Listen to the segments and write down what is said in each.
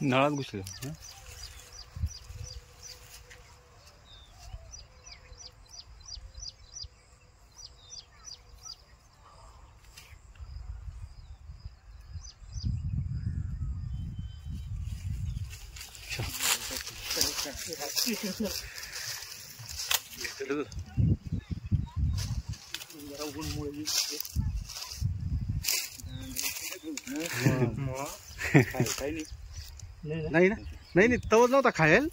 नळात घुसले. नाही ना, नाही तवच नव्हता खायला.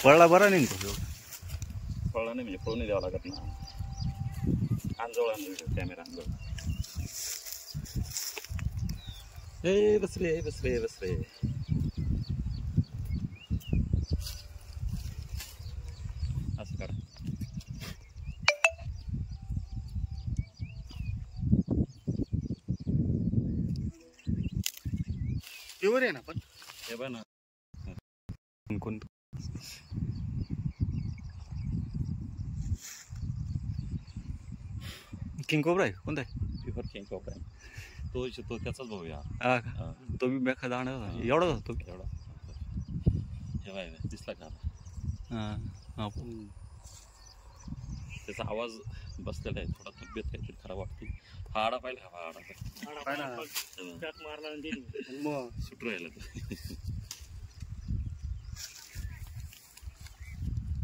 पळला बरा नाही तो. पळला नाही म्हणजे पळून द्यावं लागत ना. अंजवळ कॅमेरा अंजवळ. ए बस रे बस रे बस रे. असं करा. प्युअर आहे ना पण. हे बघ ना. कोण किंग कोब्रा आहे कोणता आहे? प्युअर किंग कोब्रा आहे. तो त्याचाच भाऊ या. हा का? तो बी बेखा दाणा एवढा होता तो. एवढा हे बाय दिसला का? हां त्याचा आवाज बसलेला आहे. थोडा तब्येत काहीतरी खराब वाटते. हा आडा पाहिला हा आडा सुटू राहिला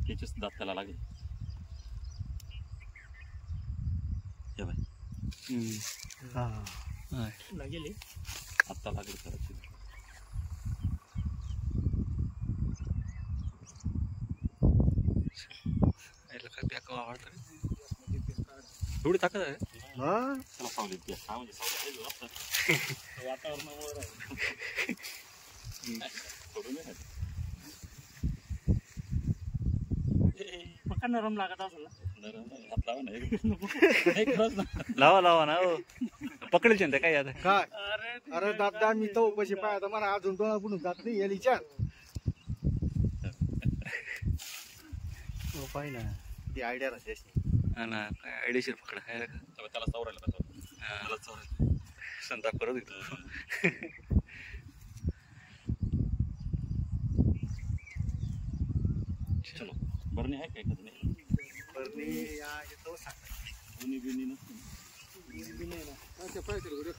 त्याचेच दात त्याला लागेल. हे बाय लागेल आत्ता लागेल करायची. एवढी ताकद आहे. त्याला सावलीत घ्या. हा म्हणजे सावली वातावरणामुळे पक्का नरम लागत असेल ना. हात लावा ना. लावा लावा ना. पकडेल चिंता काय आता काय. अरे दादा मी तो पैसे पाहता मला अजून दोन पण जात नाही यालीच्या. हो पाहिजे ना ती आयडिया राहते. हा ना काय आयडेशीर पकडा काय त्याला चौरायला त्याला चौरायला संताप करत होतो. चलो बरणी आहे काय एखादं नाही. बरणी या येतो सांग. बिनी नसते.